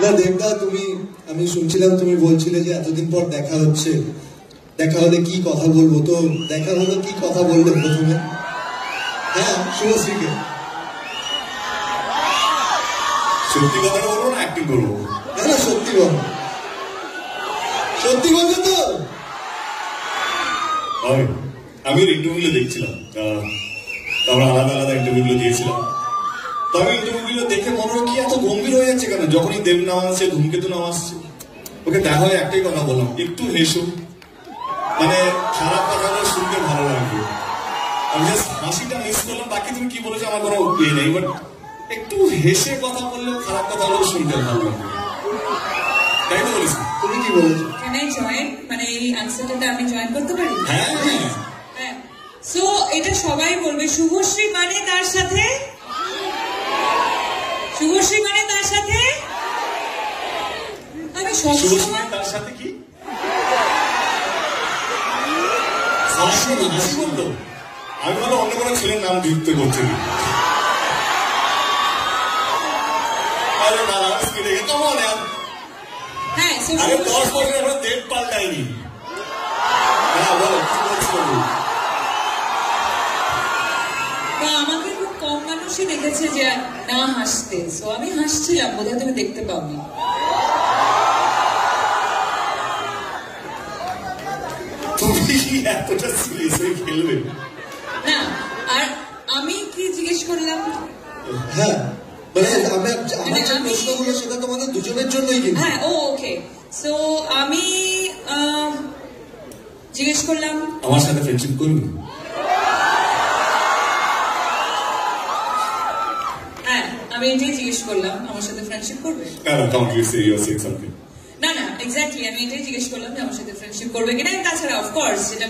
না দেবদা, তুমি, আমি শুনছিলাম তুমি বলছিলে যে এতদিন পর দেখা হচ্ছে, দেখা হলে কি কথা বলবো, তো দেখা হলো, কি কথা বললে প্রথমে? হ্যাঁ, শুভশ্রীকে। সত্যি কথা বলবো না অ্যাক্টিং করবো? না না, সত্যি বল, সত্যি বলছো তো? আমি ইন্টারভিউগুলো দেখছিলাম, আমরা আলাদা আলাদা ইন্টারভিউগুলো দিয়েছিলাম। তবে ইন্টারভিউগুলো দেখে মনে হয় কি এত গম্ভীর হয়ে যাচ্ছে কেন? যখনই দেব নাম আসছে, ধূমকেতু নাম আসছে, ওকে দেখা হয় একটাই কথা বললাম, একটু হেসো, মানে খারাপ কথাগুলো শুনতে ভালো লাগবে। আমি জাস্ট হাসিটা মিস করলাম, বাকি তুমি কি বলেছো আমার কোনো ইয়ে নেই, বাট একটু হেসে কথা বললেও খারাপ কথাগুলো শুনতে ভালো লাগবে, তাই তো বলেছি? তুমি কি বলেছো? Can I join? মানে এই আনসারটাতে আমি জয়েন করতে পারি? হ্যাঁ হ্যাঁ। সো এটা সবাই বলবে, শুভশ্রী মানে তার সাথে, শুভশ্রী মানে তার সাথে, আমি সবসময় তার সাথে কি হাসি বলতো? আমি ভালো অন্য কোনো ছেলের নাম যুক্ত করছি। আরে না, কেমন হ্যাঁ, আরে 10 বছর আমরা দেব পাল্টাইনি। হ্যাঁ বলো, কি বলছো? আমাকে খুব কম মানুষই দেখেছে যে না হাসতে, সো আমি হাসছিলাম, বোধহয় তুমি দেখতে পাওনি। তুমি এতটা সিরিয়াস হয়ে খেলবে না, আর আমি কি জিজ্ঞেস করলাম? হ্যাঁ, মানে আমার যে প্রশ্নগুলো সেটা তোমাদের দুজনের জন্যই কিন্তু। হ্যাঁ, ওকে। সো আমি জিজ্ঞেস করলাম আমার সাথে ফ্রেন্ডশিপ করবে? হ্যাঁ, আমি এটাই জিজ্ঞেস করলাম, আমার সাথে ফ্রেন্ডশিপ করবে? না, না না, এক্স্যাক্টলি আমি এটাই জিজ্ঞেস করলাম যে আমার সাথে ফ্রেন্ডশিপ করবে কিনা। তাছাড়া অফকোর্স সেটা